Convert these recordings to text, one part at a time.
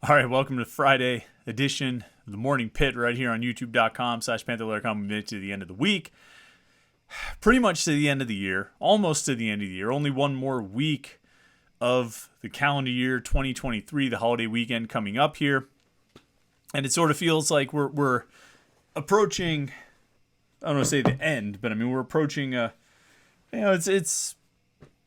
All right, welcome to Friday edition of the Morning Pitt right here on youtube.com/Panther-Lair.com. We made it to the end of the week. Pretty much to the end of the year. Almost to the end of the year. Only one more week of the calendar year 2023, the holiday weekend coming up here. And it sort of feels like we're approaching, I don't want to say the end, but I mean we're approaching it's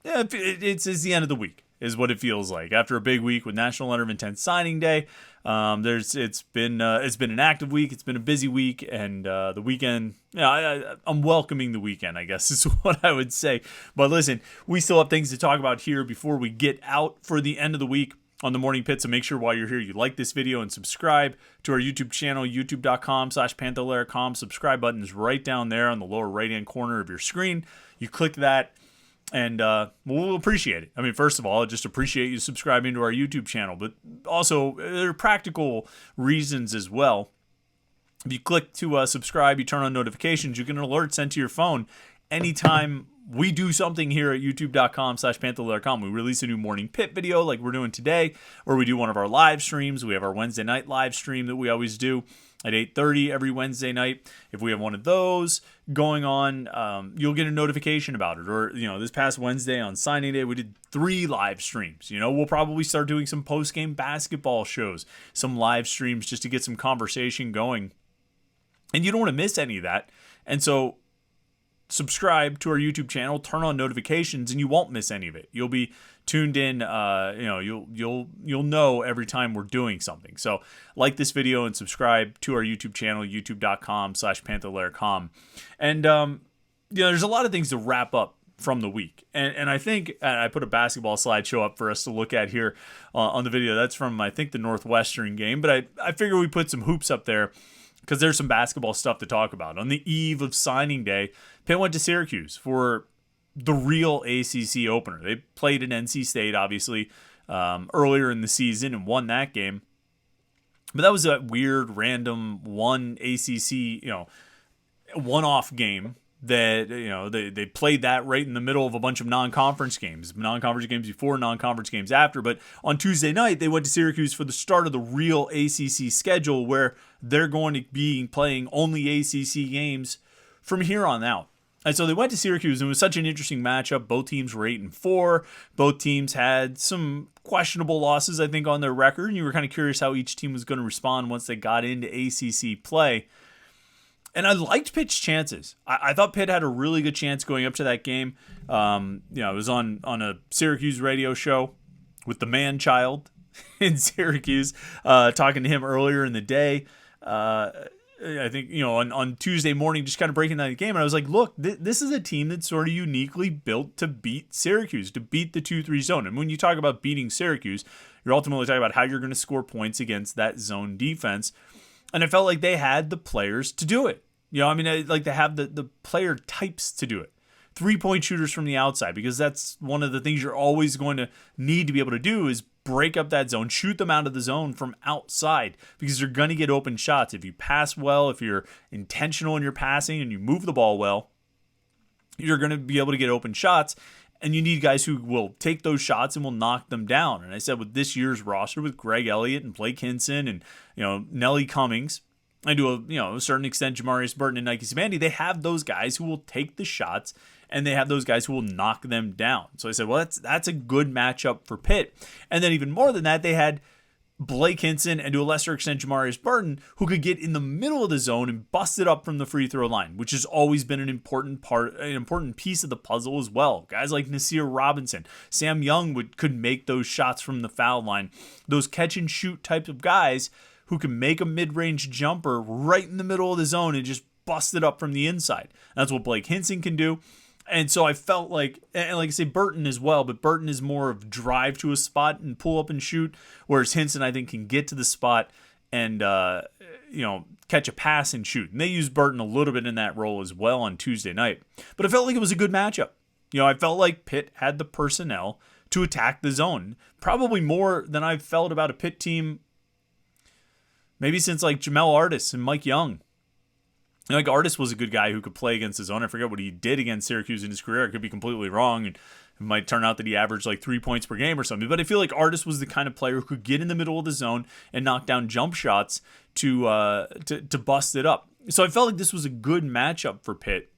the end of the week is what it feels like after a big week with National Letter of Intent Signing Day. It's been an active week. It's been a busy week, and the weekend. I'm welcoming the weekend, I guess is what I would say. But listen, we still have things to talk about here before we get out for the end of the week on the Morning Pit. So make sure while you're here, you like this video and subscribe to our YouTube channel, youtube.com/Panther-Lair.com. Subscribe button is right down there on the lower right-hand corner of your screen. You click that. And we'll appreciate it. I mean, first of all, I just appreciate you subscribing to our YouTube channel. But also, there are practical reasons as well. If you click to subscribe, you turn on notifications, you get an alert sent to your phone anytime we do something here at youtube.com/Panther-Lair.com. We release a new Morning Pit video like we're doing today, or we do one of our live streams. We have our Wednesday night live stream that we always do at 8:30 every Wednesday night. If we have one of those going on, you'll get a notification about it. Or, this past Wednesday on signing day, we did 3 live streams. We'll probably start doing some post-game basketball shows, some live streams just to get some conversation going. And you don't want to miss any of that. And so subscribe to our YouTube channel, turn on notifications, and you won't miss any of it. You'll be tuned in. You'll know every time we're doing something. So like this video and subscribe to our YouTube channel, youtube.com/Panther-Lair.com. And there's a lot of things to wrap up from the week. And I think I put a basketball slideshow up for us to look at here on the video. That's from, I think, the Northwestern game. But I figure we put some hoops up there because there's some basketball stuff to talk about. On the eve of signing day, Pitt went to Syracuse for the real ACC opener. They played at NC State, obviously, earlier in the season and won that game. But that was a weird, random one ACC, one-off game that, they played that right in the middle of a bunch of non-conference games before, non-conference games after. But on Tuesday night, they went to Syracuse for the start of the real ACC schedule where they're going to be playing only ACC games from here on out. And so they went to Syracuse, and it was such an interesting matchup. Both teams were 8-4. Both teams had some questionable losses, I think, on their record. And you were kind of curious how each team was going to respond once they got into ACC play. And I liked Pitt's chances. I thought Pitt had a really good chance going up to that game. It was on a Syracuse radio show with the man-child in Syracuse, talking to him earlier in the day. I think, on Tuesday morning, just kind of breaking down the game. And I was like, look, this is a team that's sort of uniquely built to beat Syracuse, to beat the 2-3 zone. And when you talk about beating Syracuse, you're ultimately talking about how you're going to score points against that zone defense. And I felt like they had the players to do it. They have the player types to do it. 3-point shooters from the outside, because that's one of the things you're always going to need to be able to do is break up that zone, shoot them out of the zone from outside, because you're going to get open shots. If you pass well, if you're intentional in your passing and you move the ball well, you're going to be able to get open shots. And you need guys who will take those shots and will knock them down. And I said with this year's roster, with Greg Elliott and Blake Hinson and Nelly Cummings, and to a certain extent Jamarius Burton and Nike Sabandi, they have those guys who will take the shots and they have those guys who will knock them down. So I said, well, that's a good matchup for Pitt. And then even more than that, they had Blake Hinson and to a lesser extent Jamarius Burton, who could get in the middle of the zone and bust it up from the free throw line, which has always been an important piece of the puzzle as well. Guys like Nasir Robinson, Sam Young could make those shots from the foul line. Those catch and shoot types of guys who can make a mid-range jumper right in the middle of the zone and just bust it up from the inside. That's what Blake Hinson can do. And so I felt like, and like I say, Burton as well, but Burton is more of drive to a spot and pull up and shoot, whereas Hinson, I think, can get to the spot and, catch a pass and shoot. And they used Burton a little bit in that role as well on Tuesday night. But I felt like it was a good matchup. I felt like Pitt had the personnel to attack the zone, probably more than I've felt about a Pitt team maybe since like Jamel Artis and Mike Young. Artis was a good guy who could play against the zone. I forget what he did against Syracuse in his career. I could be completely wrong. And It might turn out that he averaged like 3 points per game or something. But I feel like Artis was the kind of player who could get in the middle of the zone and knock down jump shots to bust it up. So I felt like this was a good matchup for Pitt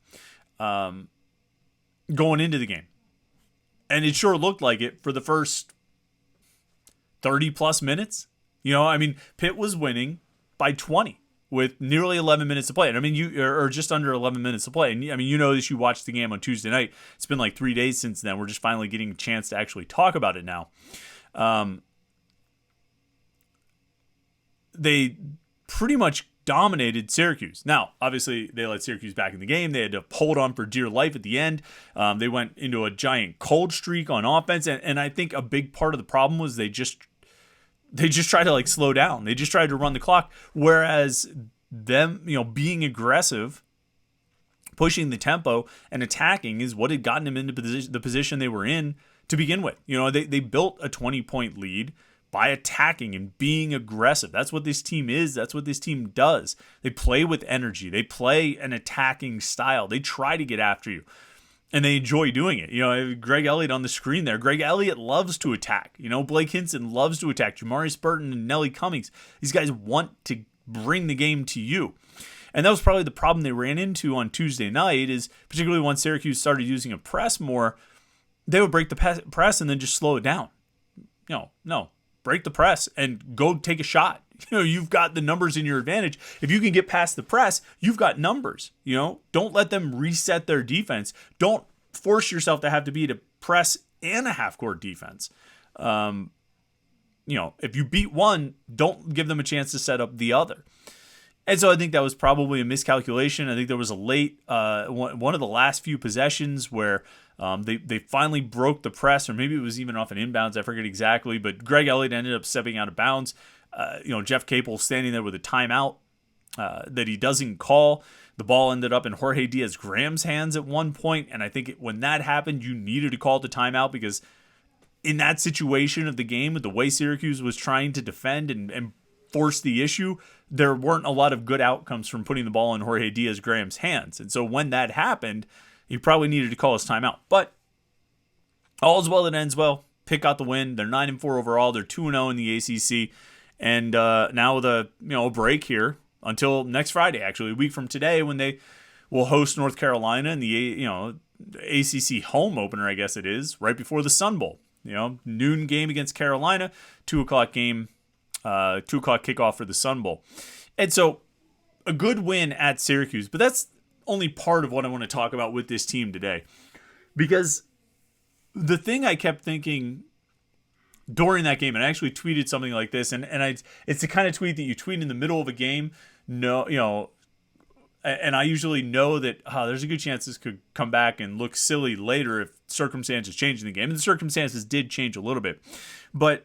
going into the game. And it sure looked like it for the first 30 plus minutes. Pitt was winning by 20 with nearly 11 minutes to play. And or just under 11 minutes to play. And this, you watched the game on Tuesday night. It's been like 3 days since then. We're just finally getting a chance to actually talk about it now. They pretty much dominated Syracuse. Now, obviously, they let Syracuse back in the game. They had to hold on for dear life at the end. They went into a giant cold streak on offense. And I think a big part of the problem was they just tried to like slow down. They just tried to run the clock. Whereas them, being aggressive, pushing the tempo and attacking is what had gotten them into the position they were in to begin with. They built a 20-point lead by attacking and being aggressive. That's what this team is. That's what this team does. They play with energy. They play an attacking style. They try to get after you. And they enjoy doing it. Greg Elliott on the screen there. Greg Elliott loves to attack. Blake Hinson loves to attack. Jamarius Burton and Nelly Cummings. These guys want to bring the game to you. And that was probably the problem they ran into on Tuesday night, is particularly once Syracuse started using a press more, they would break the press and then just slow it down. No. Break the press and go take a shot. You've got the numbers in your advantage. If you can get past the press, you've got numbers. Don't let them reset their defense. Don't force yourself to have to be to press and a half-court defense. If you beat one, don't give them a chance to set up the other. And so I think that was probably a miscalculation. I think there was a late one of the last few possessions where they finally broke the press, or maybe it was even off an inbounds. I forget exactly, but Greg Elliott ended up stepping out of bounds. Jeff Capel standing there with a timeout that he doesn't call. The ball ended up in Jorge Diaz-Graham's hands at one point, and I think when that happened, you needed to call the timeout, because in that situation of the game, with the way Syracuse was trying to defend and force the issue, there weren't a lot of good outcomes from putting the ball in Jorge Diaz-Graham's hands. And so when that happened, he probably needed to call his timeout. But all is well that ends well. Pitt got the win. They're 9-4 overall. They're 2-0 in the ACC. And now with a break here until next Friday, actually, a week from today, when they will host North Carolina in the ACC home opener, I guess it is, right before the Sun Bowl. Noon game against Carolina, 2 o'clock game, 2 o'clock kickoff for the Sun Bowl. And so a good win at Syracuse, but that's only part of what I want to talk about with this team today. Because the thing I kept thinking during that game, and I actually tweeted something like this, and it's the kind of tweet that you tweet in the middle of a game, and I usually know that there's a good chance this could come back and look silly later if circumstances change in the game. And the circumstances did change a little bit. But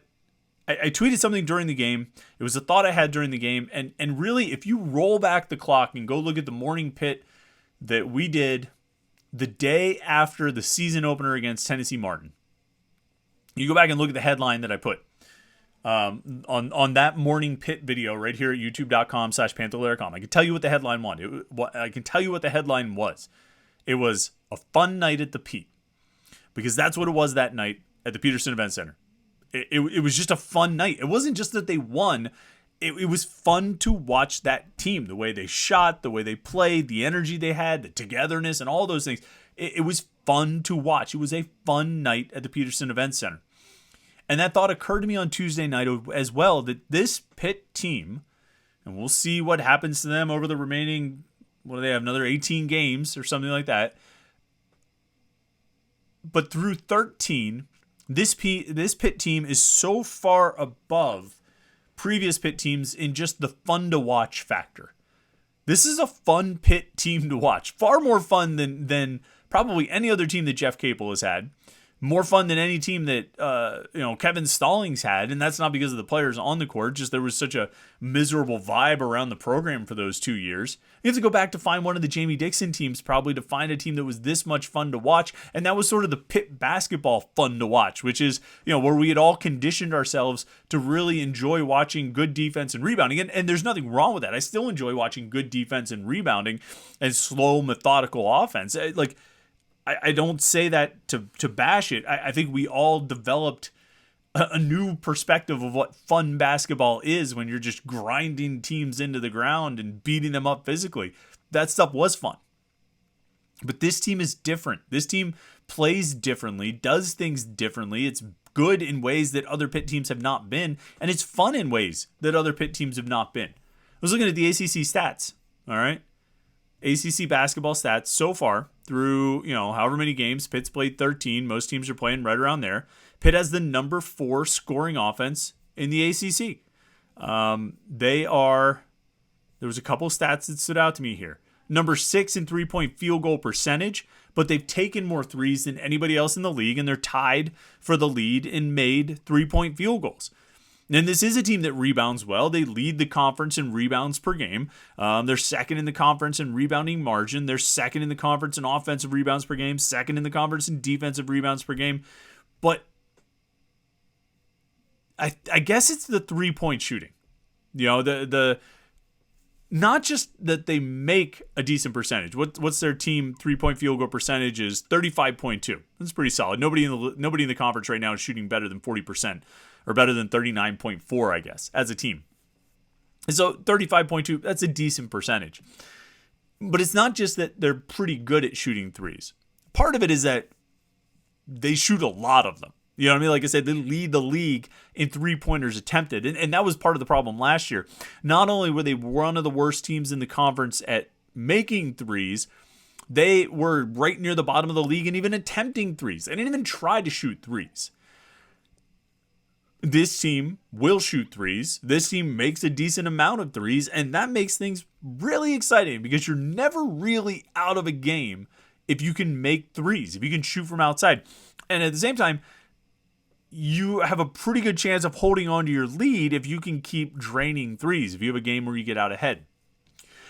I tweeted something during the game. It was a thought I had during the game. And really, if you roll back the clock and go look at the Morning Pitt that we did the day after the season opener against Tennessee Martin, you go back and look at the headline that I put on that Morning Pitt video right here at youtube.com/Panther-Lair.com. I can tell you what the headline was. It was a fun night at the Pete, because that's what it was that night at the Peterson Event Center. It was just a fun night. It wasn't just that they won. It was fun to watch that team, the way they shot, the way they played, the energy they had, the togetherness, and all those things. It was fun to watch. It was a fun night at the Peterson Event Center. And that thought occurred to me on Tuesday night as well, that this Pitt team, and we'll see what happens to them over the remaining, what do they have, another 18 games or something like that. But through 13, this Pitt team is so far above previous Pitt teams in just the fun to watch factor. This is a fun Pitt team to watch. Far more fun than probably any other team that Jeff Capel has had. More fun than any team that Kevin Stallings had, and that's not because of the players on the court. Just there was such a miserable vibe around the program for those 2 years. You have to go back to find one of the Jamie Dixon teams probably to find a team that was this much fun to watch, and that was sort of the Pitt basketball fun to watch, which is where we had all conditioned ourselves to really enjoy watching good defense and rebounding, and there's nothing wrong with that. I still enjoy watching good defense and rebounding and slow, methodical offense. I don't say that to bash it. I think we all developed a new perspective of what fun basketball is when you're just grinding teams into the ground and beating them up physically. That stuff was fun. But this team is different. This team plays differently, does things differently. It's good in ways that other Pitt teams have not been, and it's fun in ways that other Pitt teams have not been. I was looking at the ACC stats, all right? ACC basketball stats so far through, however many games. Pitt's played 13. Most teams are playing right around there. Pitt has the number 4 scoring offense in the ACC. There was a couple stats that stood out to me here. Number 6 in three-point field goal percentage, but they've taken more threes than anybody else in the league, and they're tied for the lead in made three-point field goals. And this is a team that rebounds well. They lead the conference in rebounds per game. They're second in the conference in rebounding margin. They're second in the conference in offensive rebounds per game, second in the conference in defensive rebounds per game. But I guess it's the three-point shooting. The not just that they make a decent percentage. What's their team three-point field goal percentage is 35.2. That's pretty solid. Nobody in the conference right now is shooting better than 40%. Or better than 39.4, I guess, as a team. And so 35.2, that's a decent percentage. But it's not just that they're pretty good at shooting threes. Part of it is that they shoot a lot of them. You know what I mean? Like I said, they lead the league in three-pointers attempted. And that was part of the problem last year. Not only were they one of the worst teams in the conference at making threes, they were right near the bottom of the league and even attempting threes. They didn't even try to shoot threes. This team will shoot threes. This team makes a decent amount of threes, and that makes things really exciting because you're never really out of a game if you can make threes, if you can shoot from outside. And at the same time, you have a pretty good chance of holding on to your lead if you can keep draining threes, if you have a game where you get out ahead.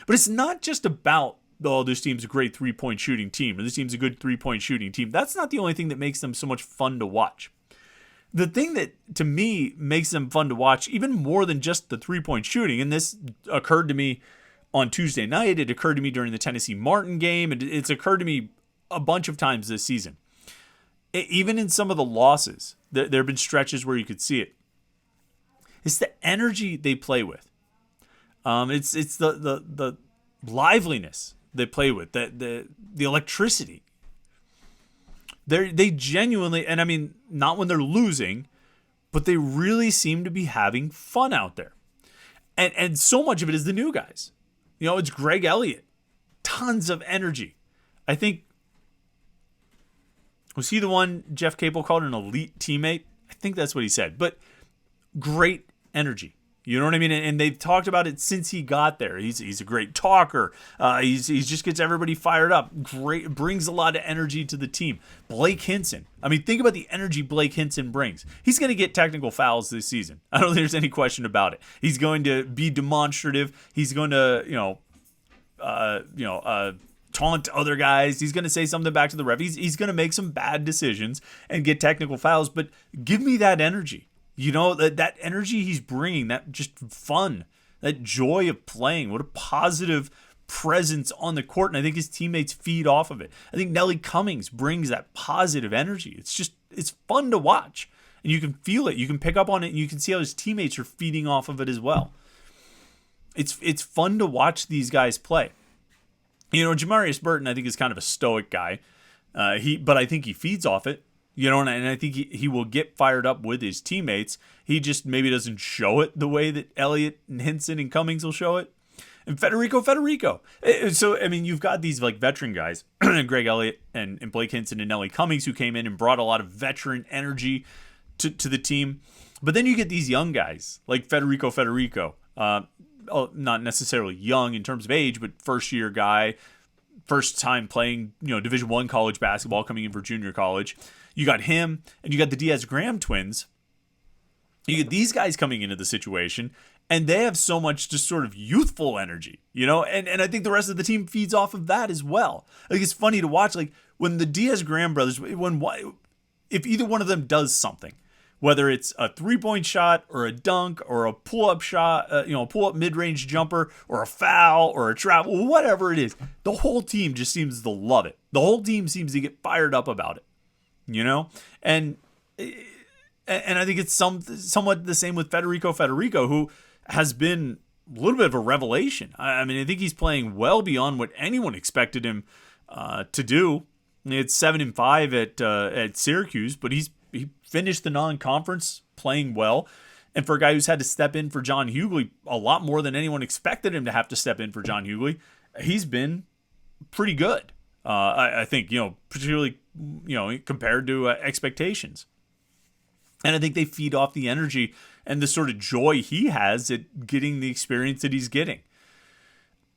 But it's not just about, this team's a great three-point shooting team, or this team's a good three-point shooting team. That's not the only thing that makes them so much fun to watch. The thing that, to me, makes them fun to watch, even more than just the three-point shooting, and this occurred to me on Tuesday night, it occurred to me during the Tennessee Martin game, and it's occurred to me a bunch of times this season. Even in some of the losses, there have been stretches where you could see it. It's the energy they play with. It's the liveliness they play with, the electricity. They genuinely, and I mean, not when they're losing, but they really seem to be having fun out there. And so much of it is the new guys. It's Greg Elliott. Tons of energy. I think, was he the one Jeff Capel called an elite teammate? I think that's what he said. But great energy. You know what I mean? And they've talked about it since he got there. He's a great talker. He just gets everybody fired up. Great, brings a lot of energy to the team. Blake Hinson. I mean, think about the energy Blake Hinson brings. He's going to get technical fouls this season. I don't think there's any question about it. He's going to be demonstrative. He's going to, taunt other guys. He's going to say something back to the ref. He's going to make some bad decisions and get technical fouls. But give me that energy. That energy he's bringing, that just fun, that joy of playing. What a positive presence on the court. And I think his teammates feed off of it. I think Nelly Cummings brings that positive energy. It's fun to watch. And you can feel it. You can pick up on it. And you can see how his teammates are feeding off of it as well. It's fun to watch these guys play. Jamarius Burton, I think, is kind of a stoic guy. But I think he feeds off it. And I think he will get fired up with his teammates. He just maybe doesn't show it the way that Elliott and Hinson and Cummings will show it. And Federico. So, I mean, you've got these like veteran guys, Greg Elliott and Blake Hinson and Nelly Cummings, who came in and brought a lot of veteran energy to the team. But then you get these young guys like Federico. Not necessarily young in terms of age, but first-year guy, first time playing, Division I college basketball, coming in for junior college. You got him, and you got the Diaz-Graham twins. You get these guys coming into the situation, and they have so much just sort of youthful energy, and I think the rest of the team feeds off of that as well. Like, it's funny to watch, like, when the Diaz-Graham brothers, if either one of them does something, Whether it's a 3-point shot or a dunk or a pull-up shot, a pull-up mid-range jumper or a foul or a travel, whatever it is, the whole team just seems to love it. The whole team seems to get fired up about it, And I think it's somewhat the same with Federico, who has been a little bit of a revelation. I mean, I think he's playing well beyond what anyone expected him to do. It's 7-5 at Syracuse, but he finished the non-conference playing well. And for a guy who's had to step in for John Hughley a lot more than anyone expected him to have to step in for John Hughley, he's been pretty good. I think, particularly, compared to expectations. And I think they feed off the energy and the sort of joy he has at getting the experience that he's getting.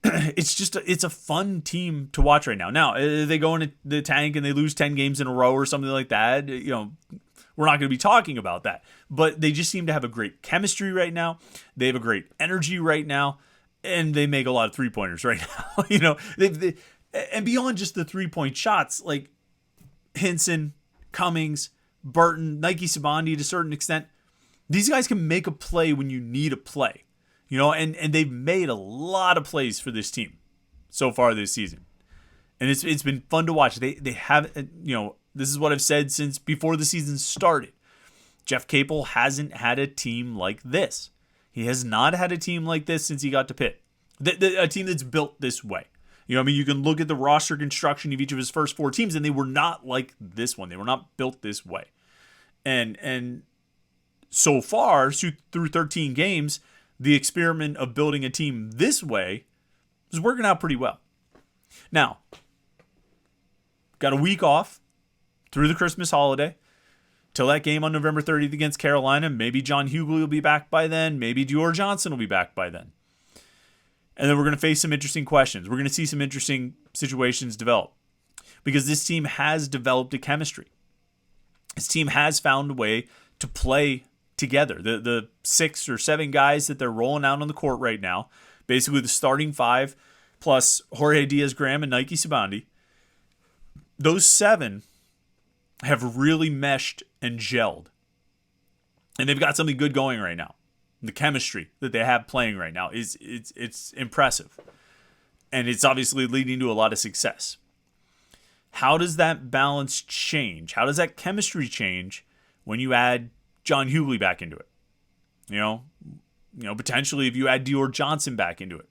It's a fun team to watch right now. Now, they go into the tank and they lose 10 games in a row or something like that. We're not going to be talking about that. But they just seem to have a great chemistry right now. They have a great energy right now. And they make a lot of three-pointers right now. And beyond just the three-point shots, like Hinson, Cummings, Burton, Nike Sibandi to a certain extent, these guys can make a play when you need a play. And they've made a lot of plays for this team so far this season. And it's been fun to watch. They have, this is what I've said since before the season started. Jeff Capel hasn't had a team like this. He has not had a team like this since he got to Pitt. A team that's built this way. You can look at the roster construction of each of his first 4 teams, and they were not like this one. They were not built this way. And so far, through 13 games, the experiment of building a team this way is working out pretty well. Now, got a week off through the Christmas holiday till that game on November 30th against Carolina. Maybe John Hughley will be back by then. Maybe Dior Johnson will be back by then. And then we're going to face some interesting questions. We're going to see some interesting situations develop because this team has developed a chemistry. This team has found a way to play together. The 6 or 7 guys that they're rolling out on the court right now, basically the starting 5 plus Jorge Diaz-Graham and Nike Sibandi, those 7 have really meshed and gelled. And they've got something good going right now. The chemistry that they have playing right now it's impressive. And it's obviously leading to a lot of success. How does that balance change? How does that chemistry change when you add John Hughley back into it? Potentially if you add Dior Johnson back into it.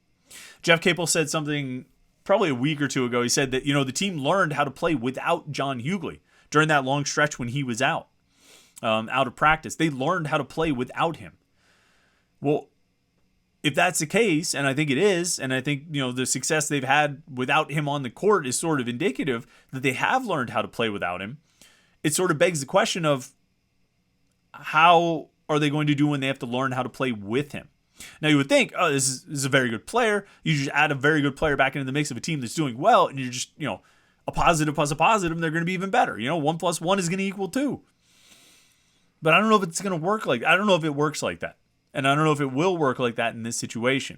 Jeff Capel said something probably a week or two ago. He said that, the team learned how to play without John Hughley during that long stretch when he was out of practice. They learned how to play without him. Well, if that's the case, and I think it is, and I think, the success they've had without him on the court is sort of indicative that they have learned how to play without him, it sort of begs the question of how are they going to do when they have to learn how to play with him? Now, you would think, this is a very good player. You just add a very good player back into the mix of a team that's doing well, and you're just, a positive plus a positive, and they're going to be even better. 1 plus 1 is going to equal 2. But I don't know if it's going to work I don't know if it works like that. And I don't know if it will work like that in this situation.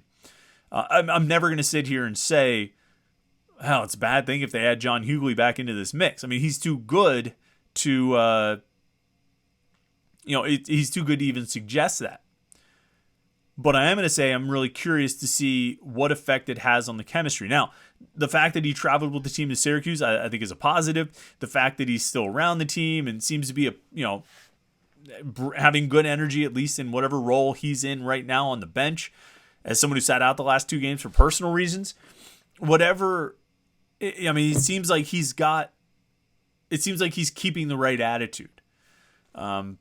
I'm never going to sit here and say, hell, it's a bad thing if they add John Hughley back into this mix. I mean, he's too good to, he's too good to even suggest that. But I am going to say I'm really curious to see what effect it has on the chemistry. Now, the fact that he traveled with the team to Syracuse, I think is a positive. The fact that he's still around the team and seems to be having good energy, at least in whatever role he's in right now on the bench, as someone who sat out the last 2 games for personal reasons, whatever. I mean, it seems like he's keeping the right attitude. And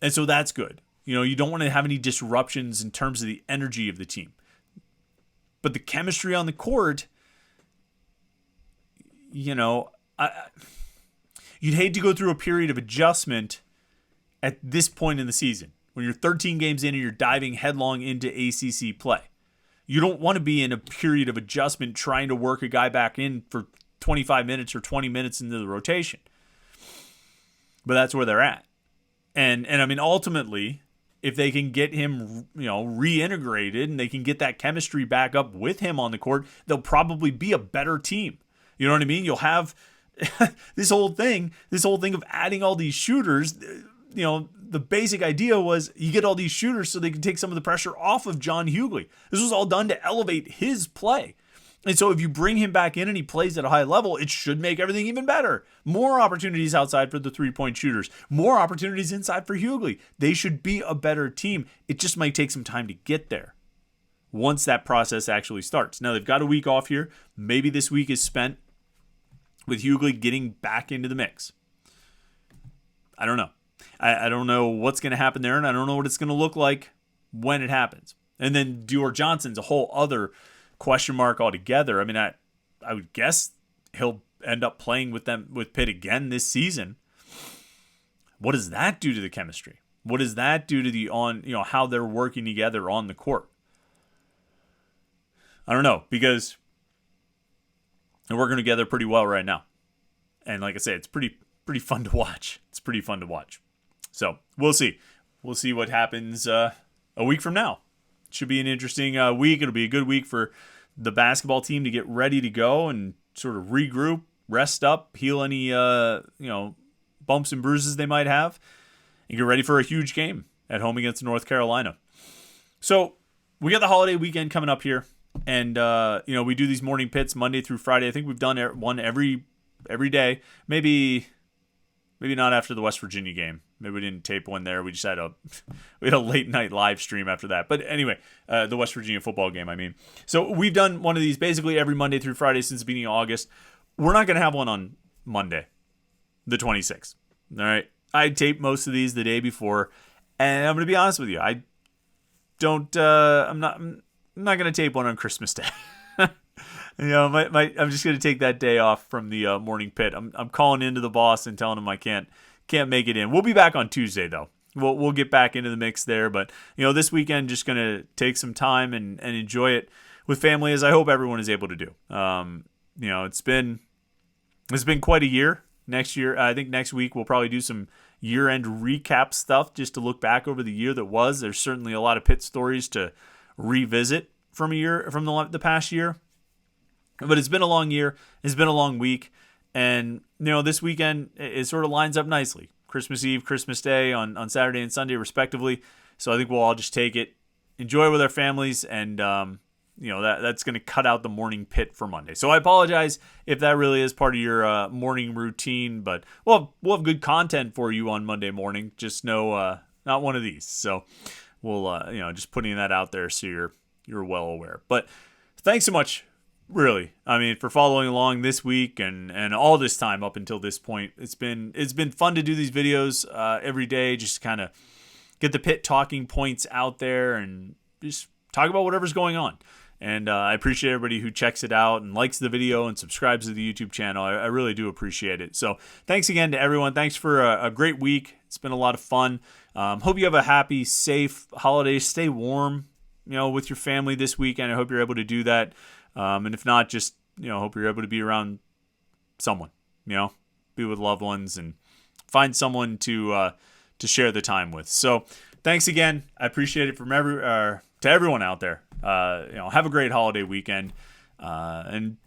so that's good. You don't want to have any disruptions in terms of the energy of the team. But the chemistry on the court, you'd hate to go through a period of adjustment at this point in the season, when you're 13 games in and you're diving headlong into ACC play. You don't want to be in a period of adjustment trying to work a guy back in for 25 minutes or 20 minutes into the rotation. But that's where they're at. And I mean, ultimately, if they can get him, reintegrated and they can get that chemistry back up with him on the court, they'll probably be a better team. You know what I mean? You'll have this whole thing of adding all these shooters. the basic idea was you get all these shooters so they can take some of the pressure off of John Hughley. This was all done to elevate his play. And so if you bring him back in and he plays at a high level, it should make everything even better. More opportunities outside for the three-point shooters. More opportunities inside for Hughley. They should be a better team. It just might take some time to get there once that process actually starts. Now, they've got a week off here. Maybe this week is spent with Hughley getting back into the mix. I don't know. I don't know what's going to happen there, and I don't know what it's going to look like when it happens. And then Dior Johnson's a whole other question mark altogether. I mean, I would guess he'll end up playing with Pitt again this season. What does that do to the chemistry? What does that do to how they're working together on the court? I don't know, because they're working together pretty well right now. And like I say, it's pretty fun to watch. It's pretty fun to watch. So we'll see. We'll see what happens a week from now. It should be an interesting week. It'll be a good week for the basketball team to get ready to go and sort of regroup, rest up, heal any bumps and bruises they might have, and get ready for a huge game at home against North Carolina. So we got the holiday weekend coming up here, and we do these morning pits Monday through Friday. I think we've done one every day. Maybe not after the West Virginia game. Maybe we didn't tape one there. We just had a late night live stream after that. But anyway, the West Virginia football game, I mean. So we've done one of these basically every Monday through Friday since the beginning of August. We're not going to have one on Monday, the 26th. All right. I taped most of these the day before, and I'm going to be honest with you. I'm not going to tape one on Christmas Day. I'm just going to take that day off from the morning pit. I'm calling into the boss and telling him I can't make it in. We'll be back on Tuesday though. We'll get back into the mix there, but this weekend just going to take some time and enjoy it with family, as I hope everyone is able to do. It's been quite a year. Next year, I think next week we'll probably do some year-end recap stuff just to look back over the year that was. There's certainly a lot of Pitt stories to revisit from the past year. But it's been a long year. It's been a long week. And, this weekend, it sort of lines up nicely. Christmas Eve, Christmas Day on Saturday and Sunday, respectively. So I think we'll all just take it, enjoy it with our families, and, that's going to cut out the morning pit for Monday. So I apologize if that really is part of your morning routine. But we'll have good content for you on Monday morning. Just not one of these. So we'll, just putting that out there so you're well aware. But thanks so much. Really, I mean, for following along this week and all this time up until this point, it's been fun to do these videos every day, just kind of get the Pitt talking points out there and just talk about whatever's going on. And I appreciate everybody who checks it out and likes the video and subscribes to the YouTube channel. I really do appreciate it. So thanks again to everyone. Thanks for a great week. It's been a lot of fun. Hope you have a happy, safe holiday. Stay warm, with your family this weekend. I hope you're able to do that. And if not, just, hope you're able to be around someone, be with loved ones and find someone to share the time with. So thanks again. I appreciate it to everyone out there. Have a great holiday weekend, and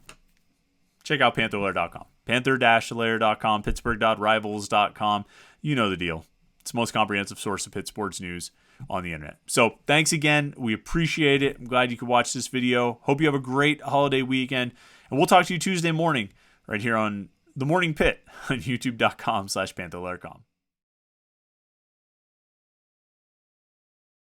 check out Panther-Lair.com, Panther-Lair.com, Pittsburgh.rivals.com. You know the deal. It's the most comprehensive source of Pitt sports news on the internet. So thanks again. We appreciate it. I'm glad you could watch this video. Hope you have a great holiday weekend. And we'll talk to you Tuesday morning right here on The Morning Pitt on youtube.com/Panther-Lair.com.